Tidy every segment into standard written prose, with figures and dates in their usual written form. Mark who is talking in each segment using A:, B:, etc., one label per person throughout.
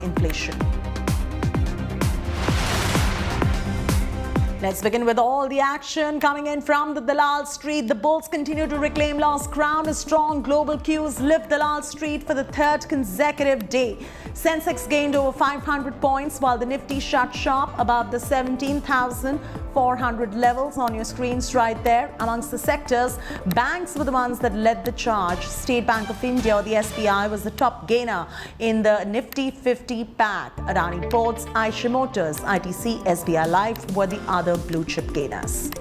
A: inflation. Let's begin with all the action coming in from the Dalal Street. The bulls continue to reclaim lost ground as strong global cues lift Dalal Street for the third consecutive day. Sensex gained over 500 points while the Nifty shut sharp above the 17,400 levels on your screens right there. Amongst the sectors, banks were the ones that led the charge. State Bank of India, or the SBI, was the top gainer in the Nifty 50 pack. Adani Ports, Eicher Motors, ITC, SBI Life were the other blue chip gainers.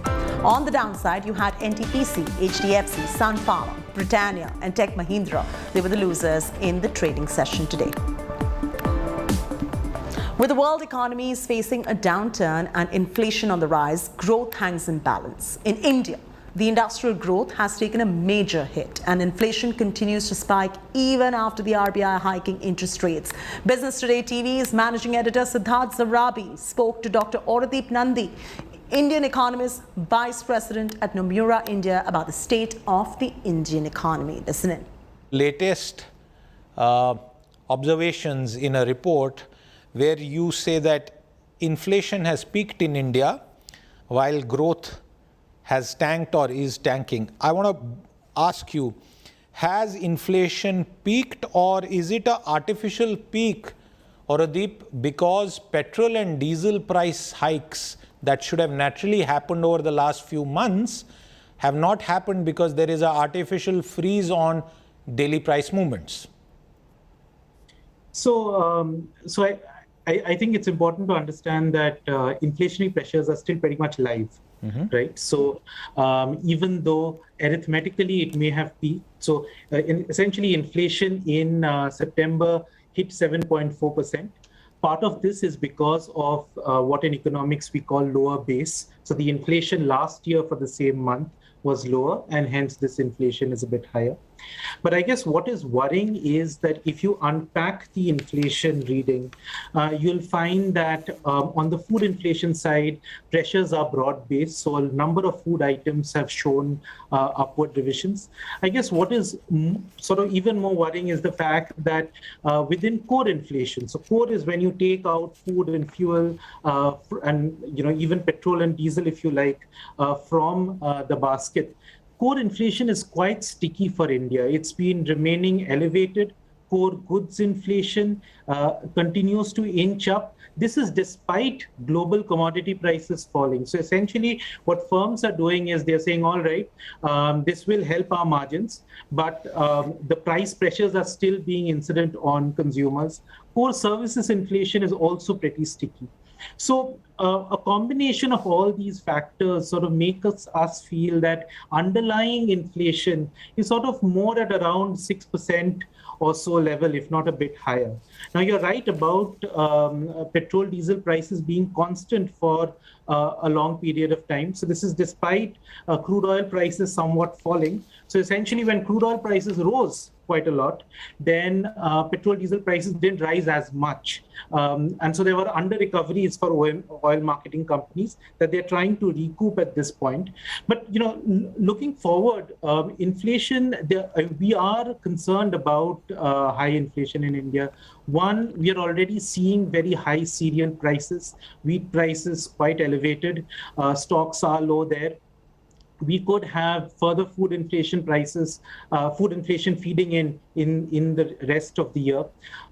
A: On the downside, you had NTPC, HDFC, Sun Pharma, Britannia and Tech Mahindra. They were the losers in the trading session today. With the world economies facing a downturn and inflation on the rise, growth hangs in balance. In India, the industrial growth has taken a major hit and inflation continues to spike even after the RBI hiking interest rates. Business Today TV's managing editor Siddharth Rabi spoke to Dr. Aurodeep Nandi, Indian economist, vice president at Nomura India, about the state of the Indian economy. Listen in.
B: Latest observations in a report where you say that inflation has peaked in India while growth has tanked or is tanking. I want to ask you, has inflation peaked or is it an artificial peak, Aurodeep, because petrol and diesel price hikes that should have naturally happened over the last few months have not happened because there is an artificial freeze on daily price movements?
C: I think it's important to understand that inflationary pressures are still pretty much live, right? So even though arithmetically it may have peaked, so essentially inflation in September hit 7.4%. Part of this is because of what in economics we call lower base. So the inflation last year for the same month was lower, and hence this inflation is a bit higher. But I guess what is worrying is that if you unpack the inflation reading, you'll find that on the food inflation side, pressures are broad-based. So a number of food items have shown upward revisions. I guess what is sort of even more worrying is the fact that within core inflation, so core is when you take out food and fuel and even petrol and diesel, if you like, from the basket. Core inflation is quite sticky for India. It's been remaining elevated. Core goods inflation continues to inch up. This is despite global commodity prices falling. So essentially what firms are doing is they're saying, all right, this will help our margins, but the price pressures are still being incident on consumers. Core services inflation is also pretty sticky. So a combination of all these factors sort of make us feel that underlying inflation is sort of more at around 6% or so level, if not a bit higher. Now, you're right about petrol, diesel prices being constant for a long period of time. So this is despite crude oil prices somewhat falling. So essentially, when crude oil prices rose quite a lot, then petrol, diesel prices didn't rise as much. And so there were under recoveries for oil marketing companies that they're trying to recoup at this point. But, looking forward, inflation, we are concerned about high inflation in India. One, we are already seeing very high cereal prices, wheat prices quite elevated, stocks are low there. We could have further food inflation prices, food inflation feeding in the rest of the year.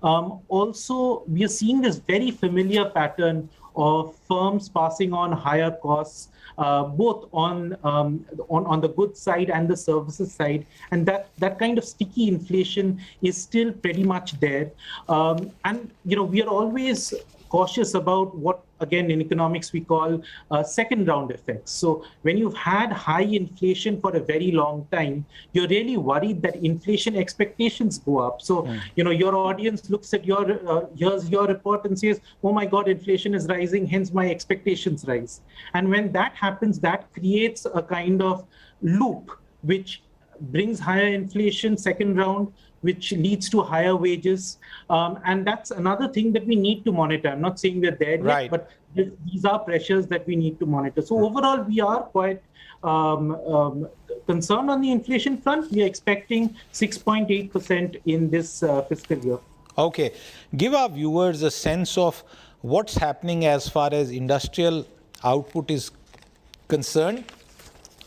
C: Also, we are seeing this very familiar pattern of firms passing on higher costs, both on the goods side and the services side, and that kind of sticky inflation is still pretty much there. And we are always cautious about what, again, in economics we call second round effects. So when you've had high inflation for a very long time, you're really worried that inflation expectations go up. So, your audience looks at here's your report and says, oh my God, inflation is rising, hence my expectations rise. And when that happens, that creates a kind of loop, which brings higher inflation, second round, which leads to higher wages. And that's another thing that we need to monitor. I'm not saying we're there yet, but these are pressures that we need to monitor. So overall, we are quite concerned on the inflation front. We are expecting 6.8% in this fiscal year.
B: Okay. Give our viewers a sense of what's happening as far as industrial output is concerned.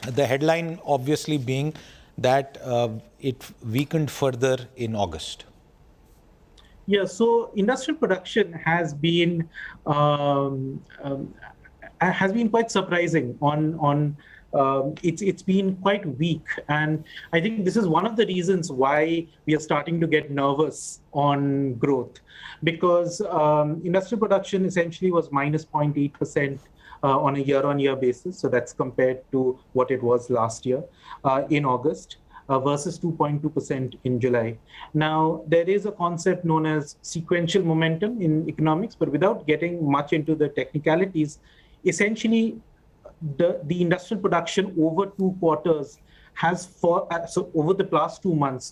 B: The headline obviously being that it weakened further in August.
C: Yeah, so industrial production has been quite surprising it's been quite weak, and I think this is one of the reasons why we are starting to get nervous on growth, because industrial production essentially was minus 0.8% on a year-on-year basis. So that's compared to what it was last year in August. Versus 2.2% in July. Now, there is a concept known as sequential momentum in economics, but without getting much into the technicalities, essentially, the industrial production over 2 quarters over the past 2 months,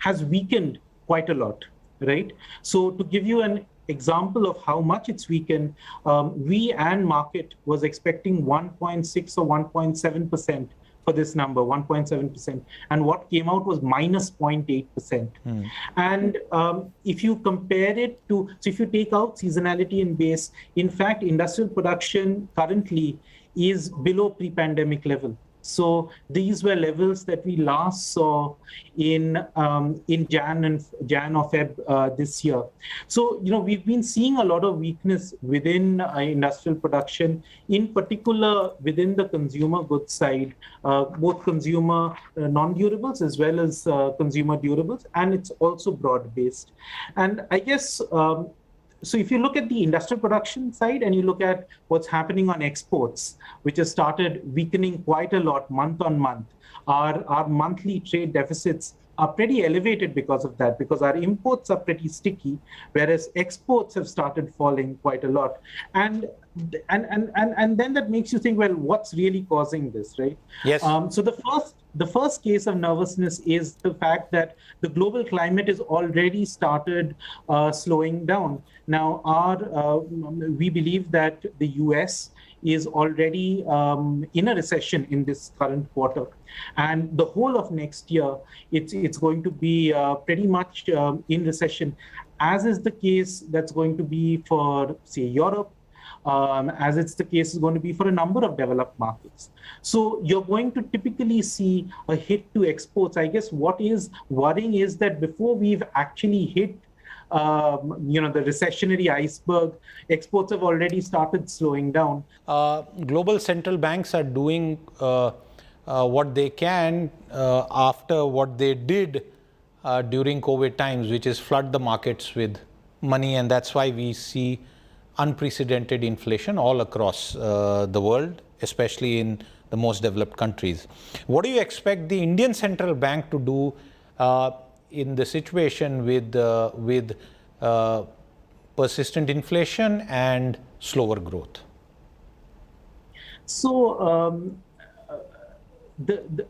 C: has weakened quite a lot, right? So to give you an example of how much it's weakened, we and market was expecting 1.6 or 1.7% for this number, 1.7%. And what came out was minus 0.8%. And if you compare it to, so if you take out seasonality and base, in fact, industrial production currently is below pre-pandemic level. So these were levels that we last saw in Jan or Feb this year. So, we've been seeing a lot of weakness within industrial production, in particular within the consumer goods side, both consumer non-durables as well as consumer durables, and it's also broad-based. And I guess, so if you look at the industrial production side and you look at what's happening on exports, which has started weakening quite a lot month on month, our monthly trade deficits are pretty elevated because of that, because our imports are pretty sticky, whereas exports have started falling quite a lot. And then that makes you think, well, what's really causing this, right?
B: Yes.
C: So the first case of nervousness is the fact that the global climate is already started slowing down. Now, we believe that the US is already in a recession in this current quarter. And the whole of next year, it's going to be pretty much in recession, as is the case that's going to be for, say, Europe, as it's the case is going to be for a number of developed markets. So you're going to typically see a hit to exports. I guess what is worrying is that before we've actually hit the recessionary iceberg, exports have already started slowing down.
B: Global central banks are doing what they can after what they did during COVID times, which is flood the markets with money, and that's why we see unprecedented inflation all across the world, especially in the most developed countries. What do you expect the Indian central bank to do in the situation with persistent inflation and slower growth?
C: So the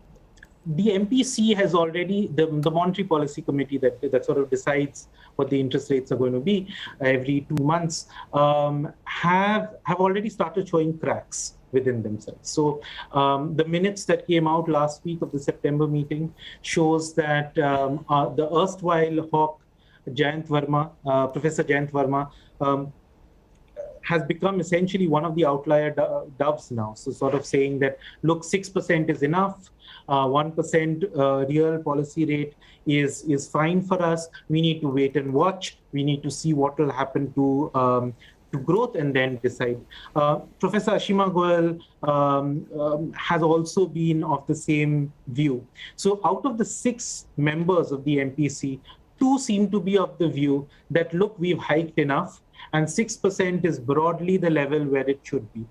C: MPC has already, the Monetary Policy Committee that sort of decides what the interest rates are going to be every 2 months, have already started showing cracks within themselves. So the minutes that came out last week of the September meeting shows that the erstwhile hawk Jayant Verma, Professor Jayant Verma, has become essentially one of the outlier doves now. So sort of saying that, look, 6% is enough. 1% real policy rate is fine for us. We need to wait and watch. We need to see what will happen to growth and then decide. Professor Ashima Goel has also been of the same view. So out of the 6 members of the MPC, 2 seem to be of the view that, look, we've hiked enough, and 6% is broadly the level where it should be.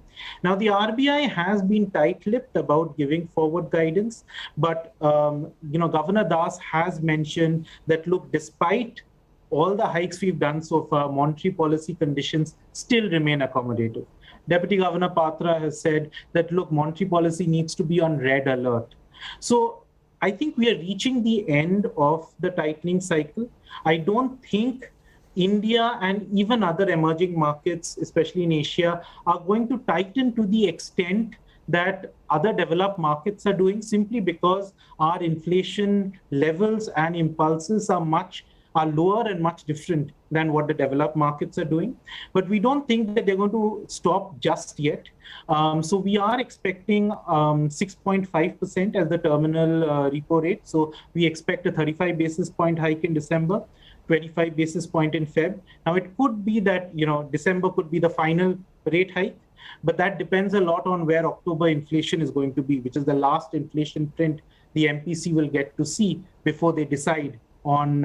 C: Now, the RBI has been tight-lipped about giving forward guidance, but Governor Das has mentioned that, look, despite all the hikes we've done so far, monetary policy conditions still remain accommodative. Deputy Governor Patra has said that, look, monetary policy needs to be on red alert. So I think we are reaching the end of the tightening cycle. I don't think India and even other emerging markets, especially in Asia, are going to tighten to the extent that other developed markets are doing, simply because our inflation levels and impulses are much are lower and much different than what the developed markets are doing. But we don't think that they're going to stop just yet. So we are expecting 6.5% as the terminal repo rate. So we expect a 35 basis point hike in December, 25 basis point in Feb. Now it could be that, December could be the final rate hike, but that depends a lot on where October inflation is going to be, which is the last inflation print the MPC will get to see before they decide on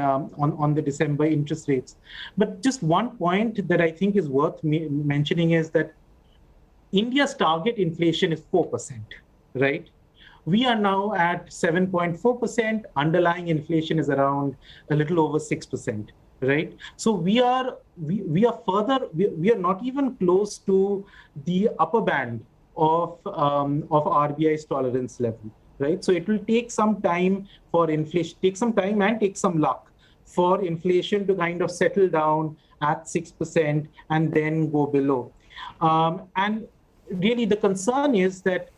C: the December interest rates. But just one point that I think is worth mentioning is that India's target inflation is 4%, right? We are now at 7.4%. Underlying inflation is around a little over 6%, right? So we are not even close to the upper band of RBI's tolerance level. Right, so it will take some time for inflation, take some time and take some luck for inflation to kind of settle down at 6% and then go below. And really the concern is that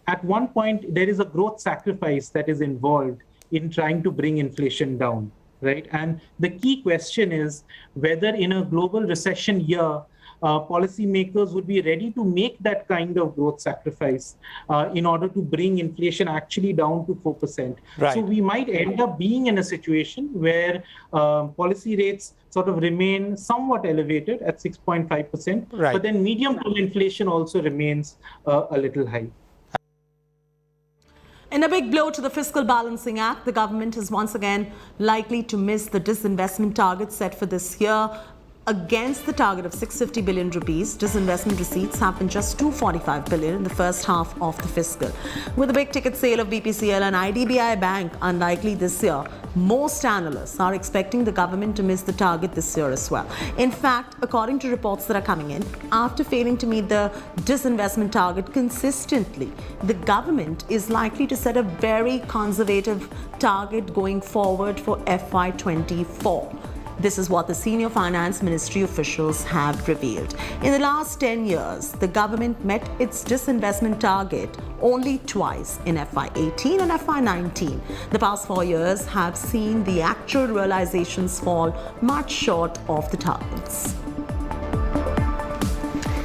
C: at one point there is a growth sacrifice that is involved in trying to bring inflation down, right? And the key question is whether in a global recession year, policymakers would be ready to make that kind of growth sacrifice in order to bring inflation actually down to 4%.
B: Right.
C: So we might end up being in a situation where policy rates sort of remain somewhat elevated at 6.5%,
B: right,
C: but then medium-term inflation also remains a little high.
A: In a big blow to the Fiscal Balancing Act, the government is once again likely to miss the disinvestment target set for this year. Against the target of 650 billion rupees, disinvestment receipts have been just 245 billion in the first half of the fiscal. With the big ticket sale of BPCL and IDBI Bank unlikely this year, most analysts are expecting the government to miss the target this year as well. In fact, according to reports that are coming in, after failing to meet the disinvestment target consistently, the government is likely to set a very conservative target going forward for FY24. This is what the senior finance ministry officials have revealed. In the last 10 years, the government met its disinvestment target only twice, in FY18 and FY19. The past 4 years have seen the actual realizations fall much short of the targets.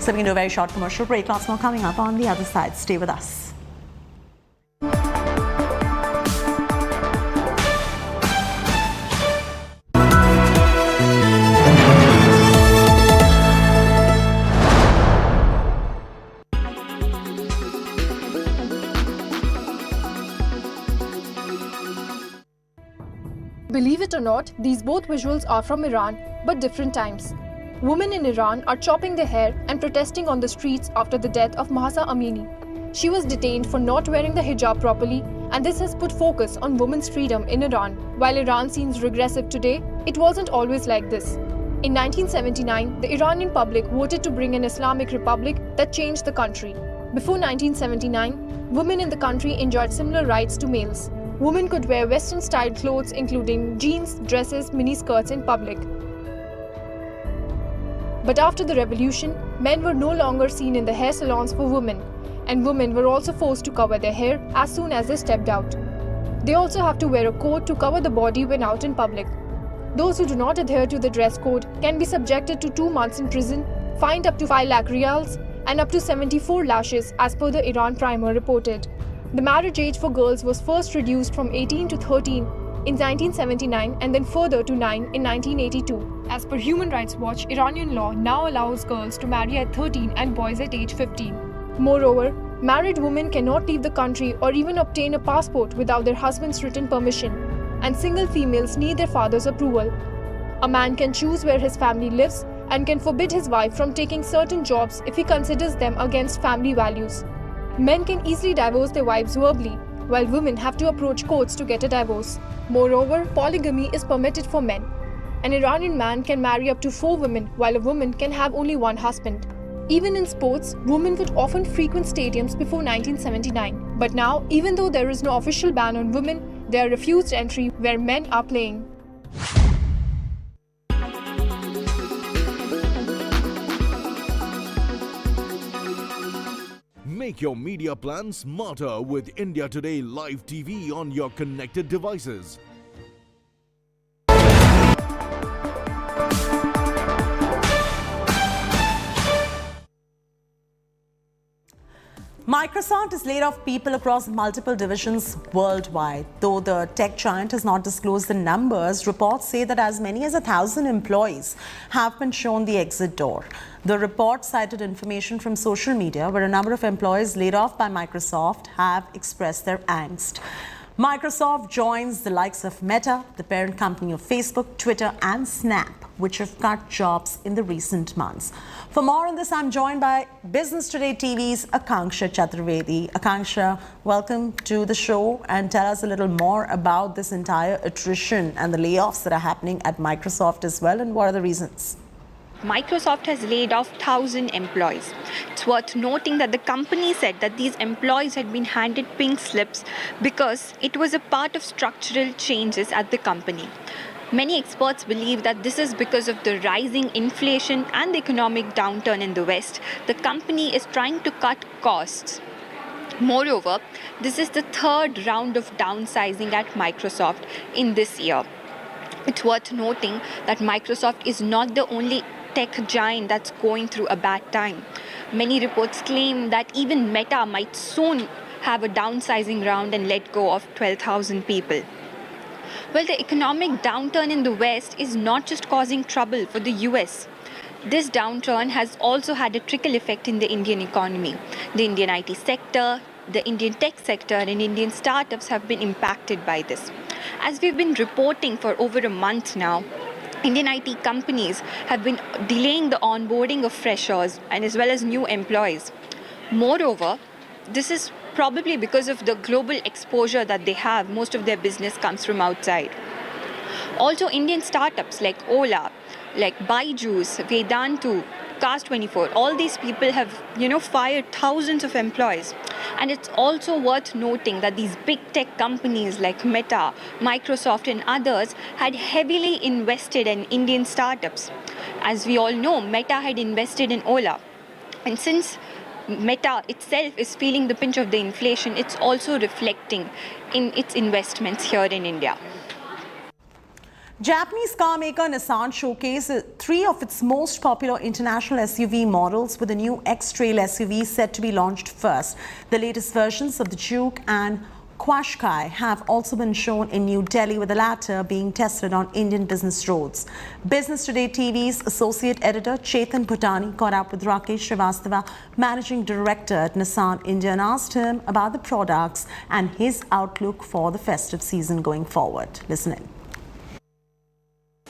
A: So we can do a very short commercial break. Lots more coming up on the other side. Stay with us.
D: Believe it or not, these both visuals are from Iran, but different times. Women in Iran are chopping their hair and protesting on the streets after the death of Mahsa Amini. She was detained for not wearing the hijab properly, and this has put focus on women's freedom in Iran. While Iran seems regressive today, it wasn't always like this. In 1979, the Iranian public voted to bring an Islamic republic that changed the country. Before 1979, women in the country enjoyed similar rights to males. Women could wear Western-styled clothes including jeans, dresses, miniskirts in public. But after the revolution, men were no longer seen in the hair salons for women, and women were also forced to cover their hair as soon as they stepped out. They also have to wear a coat to cover the body when out in public. Those who do not adhere to the dress code can be subjected to 2 months in prison, fined up to 5 lakh riyals, and up to 74 lashes as per the Iran Primer reported. The marriage age for girls was first reduced from 18 to 13 in 1979 and then further to 9 in 1982. As per Human Rights Watch, Iranian law now allows girls to marry at 13 and boys at age 15. Moreover, married women cannot leave the country or even obtain a passport without their husband's written permission, and single females need their father's approval. A man can choose where his family lives and can forbid his wife from taking certain jobs if he considers them against family values. Men can easily divorce their wives verbally, while women have to approach courts to get a divorce. Moreover, polygamy is permitted for men. An Iranian man can marry up to 4 women, while a woman can have only 1 husband. Even in sports, women would often frequent stadiums before 1979. But now, even though there is no official ban on women, they are refused entry where men are playing.
E: Make your media plan smarter with India Today Live TV on your connected devices.
A: Microsoft has laid off people across multiple divisions worldwide. Though the tech giant has not disclosed the numbers, reports say that as many as 1,000 employees have been shown the exit door. The report cited information from social media where a number of employees laid off by Microsoft have expressed their angst. Microsoft joins the likes of Meta, the parent company of Facebook, Twitter and Snap, which have cut jobs in the recent months. For more on this, I'm joined by Business Today TV's Akanksha Chaturvedi. Akanksha, welcome to the show and tell us a little more about this entire attrition and the layoffs that are happening at Microsoft as well, and what are the reasons?
F: Microsoft has laid off 1,000 employees. It's worth noting that the company said that these employees had been handed pink slips because it was a part of structural changes at the company. Many experts believe that this is because of the rising inflation and the economic downturn in the West. The company is trying to cut costs. Moreover, this is the third round of downsizing at Microsoft in this year. It's worth noting that Microsoft is not the only tech giant that's going through a bad time. Many reports claim that even Meta might soon have a downsizing round and let go of 12,000 people. Well, the economic downturn in the West is not just causing trouble for the US. This downturn has also had a trickle effect in the Indian economy. The Indian IT sector, the Indian tech sector and Indian startups have been impacted by this. As we've been reporting for over a month now, Indian IT companies have been delaying the onboarding of freshers and as well as new employees. Moreover, this is probably because of the global exposure that they have. Most of their business comes from outside. Also, Indian startups like Ola, like Byju's, Vedantu, Cast24, all these people have, fired thousands of employees. And it's also worth noting that these big tech companies like Meta, Microsoft and others had heavily invested in Indian startups. As we all know, Meta had invested in Ola. And since Meta itself is feeling the pinch of the inflation, it's also reflecting in its investments here in India.
A: Japanese car maker Nissan showcased 3 of its most popular international SUV models, with the new X-Trail SUV set to be launched first. The latest versions of the Juke and Qashqai have also been shown in New Delhi, with the latter being tested on Indian business roads. Business Today TV's associate editor Chetan Bhutani caught up with Rakesh Srivastava, managing director at Nissan India, and asked him about the products and his outlook for the festive season going forward. Listen in.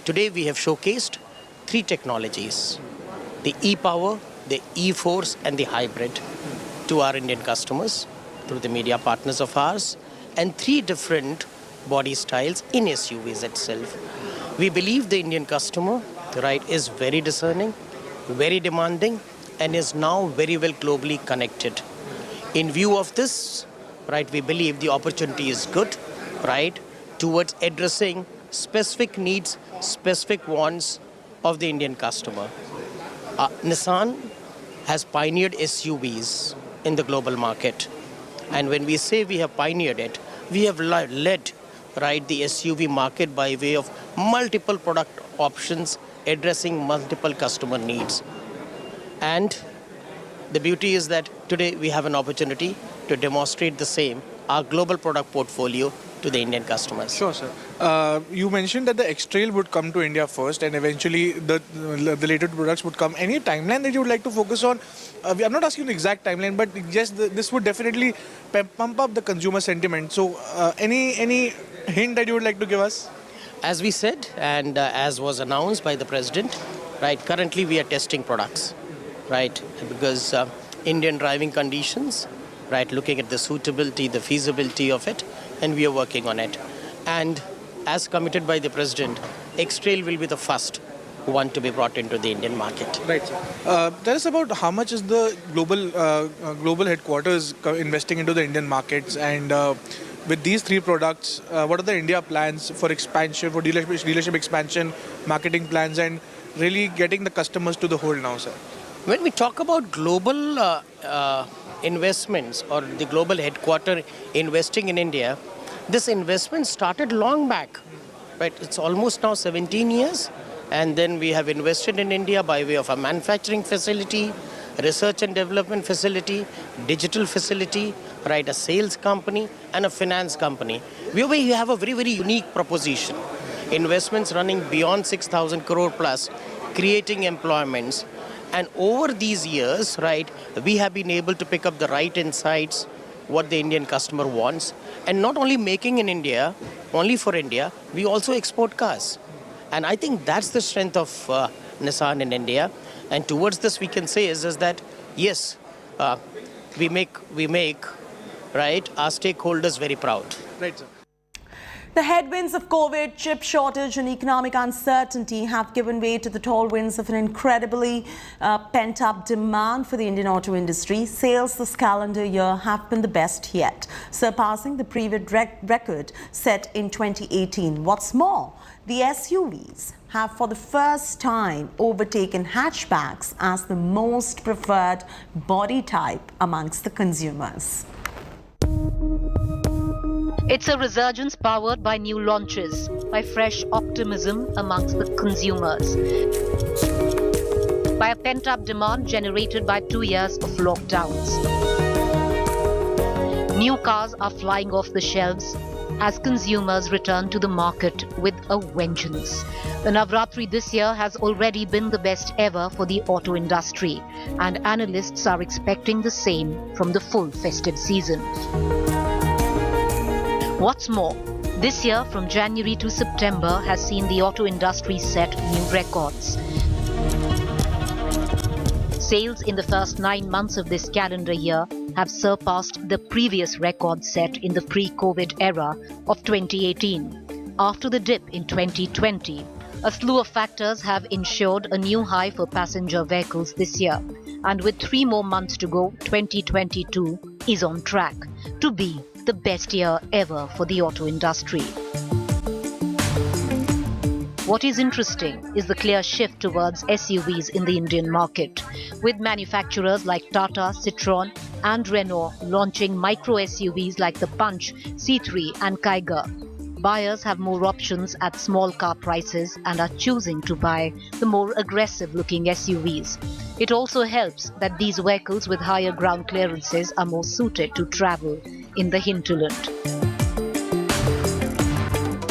G: Today we have showcased 3 technologies, the e-Power, the e-Force and the hybrid, to our Indian customers through the media partners of ours, and 3 different body styles in SUVs itself. We believe the Indian customer, is very discerning, very demanding, and is now very well globally connected. In view of this, we believe the opportunity is good, towards addressing specific needs, specific wants of the Indian customer. Nissan has pioneered SUVs in the global market. And when we say we have pioneered it, we have led the SUV market by way of multiple product options addressing multiple customer needs. And the beauty is that today we have an opportunity to demonstrate the same, our global product portfolio, to the Indian customers.
H: Sure, sir. You mentioned that the X-Trail would come to India first and eventually the related products would come. Any timeline that you would like to focus on? I'm not asking the exact timeline, but just this would definitely pump up the consumer sentiment. So any hint that you would like to give us?
G: As we said, and as was announced by the President, currently we are testing products, because Indian driving conditions, looking at the suitability, the feasibility of it, and we are working on it. And as committed by the President, X-Trail will be the first one to be brought into the Indian market.
H: Right. Tell us about how much is the global headquarters investing into the Indian markets, and with these 3 products, what are the India plans for expansion, for dealership expansion, marketing plans, and really getting the customers to the whole now, sir?
G: When we talk about global investments or the global headquarter investing in India, this investment started long back. It's almost now 17 years, and then we have invested in India by way of a manufacturing facility, research and development facility, digital facility, right, a sales company and a finance company. We have a very, very unique proposition. Investments running beyond 6,000 crore plus, creating employments. And over these years, right, we have been able to pick up the right insights, what the Indian customer wants. And not only making in India, only for India, we also export cars. And I think that's the strength of Nissan in India. And towards this, we can say is that, yes, we make right, our stakeholders very proud.
H: Right, sir.
A: The headwinds of COVID, chip shortage and economic uncertainty have given way to the tall winds of an incredibly pent-up demand for the Indian auto industry. Sales this calendar year have been the best yet, surpassing the previous record set in 2018. What's more, the SUVs have for the first time overtaken hatchbacks as the most preferred body type amongst the consumers.
I: It's a resurgence powered by new launches, by fresh optimism amongst the consumers, by a pent-up demand generated by 2 years of lockdowns. New cars are flying off the shelves as consumers return to the market with a vengeance. The Navratri this year has already been the best ever for the auto industry, and analysts are expecting the same from the full festive season. What's more, this year from January to September has seen the auto industry set new records. Sales in the first 9 months of this calendar year have surpassed the previous record set in the pre-COVID era of 2018. After the dip in 2020, a slew of factors have ensured a new high for passenger vehicles this year. And with 3 more months to go, 2022 is on track to be the best year ever for the auto industry. What is interesting is the clear shift towards SUVs in the Indian market, with manufacturers like Tata, Citroën and Renault launching micro SUVs like the Punch, C3 and Kiger. Buyers have more options at small car prices and are choosing to buy the more aggressive-looking SUVs. It also helps that these vehicles with higher ground clearances are more suited to travel in the hinterland.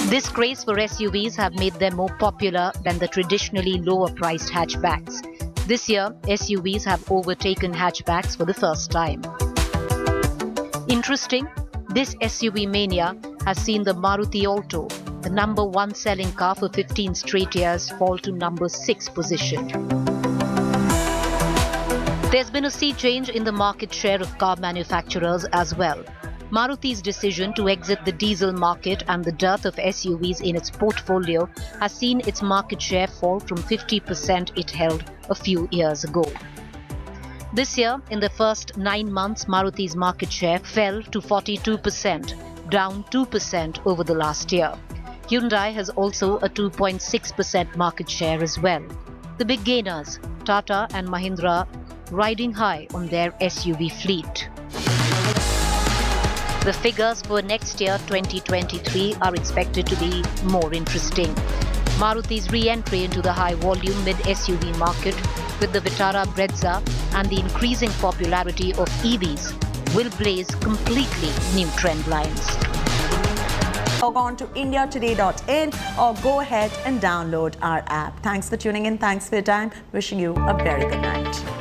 I: This craze for SUVs have made them more popular than the traditionally lower-priced hatchbacks. This year, SUVs have overtaken hatchbacks for the first time. Interesting, this SUV mania has seen the Maruti Alto, the #1 selling car for 15 straight years, fall to #6 position. There's been a sea change in the market share of car manufacturers as well. Maruti's decision to exit the diesel market and the dearth of SUVs in its portfolio has seen its market share fall from 50% it held a few years ago. This year, in the first 9 months, Maruti's market share fell to 42%, down 2% over the last year. Hyundai has also a 2.6% market share as well. The big gainers, Tata and Mahindra, riding high on their SUV fleet. The figures for next year, 2023, are expected to be more interesting. Maruti's re-entry into the high-volume mid-SUV market with the Vitara Brezza and the increasing popularity of EVs will blaze completely new trend lines.
A: Log on to indiatoday.in or go ahead and download our app. Thanks for tuning in. Thanks for your time. Wishing you a very good night.